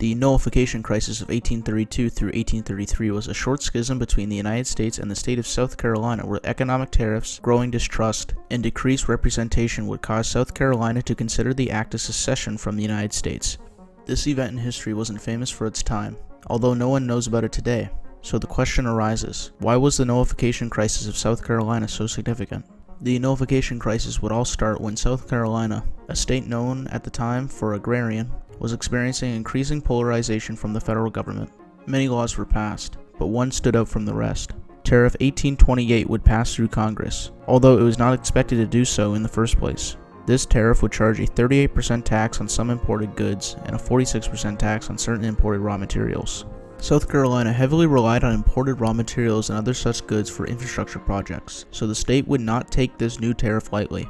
The Nullification Crisis of 1832 through 1833 was a short schism between the United States and the state of South Carolina where economic tariffs, growing distrust, and decreased representation would cause South Carolina to consider the act of secession from the United States. This event in history wasn't famous for its time, although no one knows about it today. So the question arises, why was the Nullification Crisis of South Carolina so significant? The Nullification Crisis would all start when South Carolina, a state known at the time for agrarian, was experiencing increasing polarization from the federal government. Many laws were passed, but one stood out from the rest. Tariff 1828 would pass through Congress, although it was not expected to do so in the first place. This tariff would charge a 38% tax on some imported goods and a 46% tax on certain imported raw materials. South Carolina heavily relied on imported raw materials and other such goods for infrastructure projects, so the state would not take this new tariff lightly.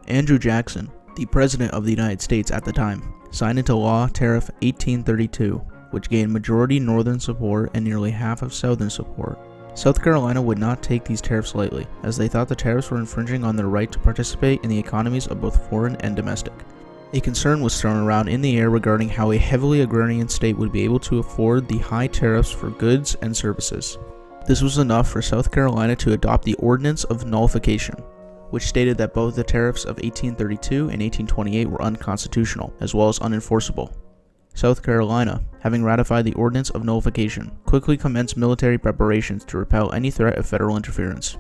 Andrew Jackson, the President of the United States at the time, signed into law Tariff 1832, which gained majority Northern support and nearly half of Southern support. South Carolina would not take these tariffs lightly, as they thought the tariffs were infringing on their right to participate in the economies of both foreign and domestic. A concern was thrown around in the air regarding how a heavily agrarian state would be able to afford the high tariffs for goods and services. This was enough for South Carolina to adopt the Ordinance of Nullification, which stated that both the tariffs of 1832 and 1828 were unconstitutional, as well as unenforceable. South Carolina, having ratified the Ordinance of Nullification, quickly commenced military preparations to repel any threat of federal interference.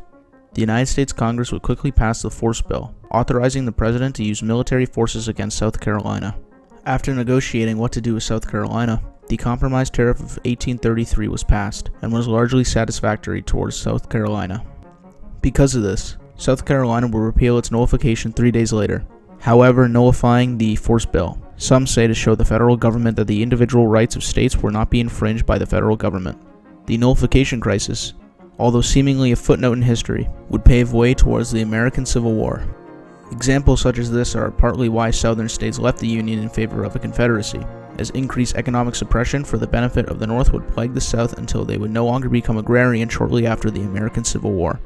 The United States Congress would quickly pass the Force Bill, authorizing the President to use military forces against South Carolina. After negotiating what to do with South Carolina, the Compromise Tariff of 1833 was passed, and was largely satisfactory towards South Carolina. Because of this, South Carolina will repeal its nullification 3 days later, however nullifying the Force Bill, some say to show the federal government that the individual rights of states were not being infringed by the federal government. The Nullification Crisis, although seemingly a footnote in history, would pave way towards the American Civil War. Examples such as this are partly why southern states left the Union in favor of a confederacy, as increased economic suppression for the benefit of the North would plague the South until they would no longer become agrarian shortly after the American Civil War.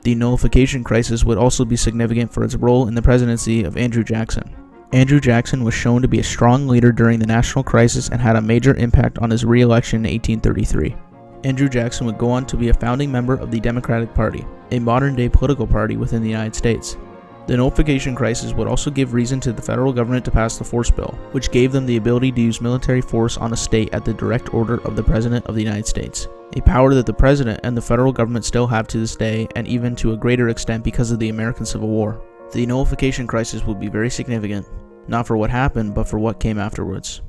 The Nullification Crisis would also be significant for its role in the presidency of Andrew Jackson. Andrew Jackson was shown to be a strong leader during the national crisis and had a major impact on his re-election in 1833. Andrew Jackson would go on to be a founding member of the Democratic Party, a modern-day political party within the United States. The Nullification Crisis would also give reason to the federal government to pass the Force Bill, which gave them the ability to use military force on a state at the direct order of the President of the United States, a power that the President and the federal government still have to this day, and even to a greater extent because of the American Civil War. The Nullification Crisis would be very significant, not for what happened, but for what came afterwards.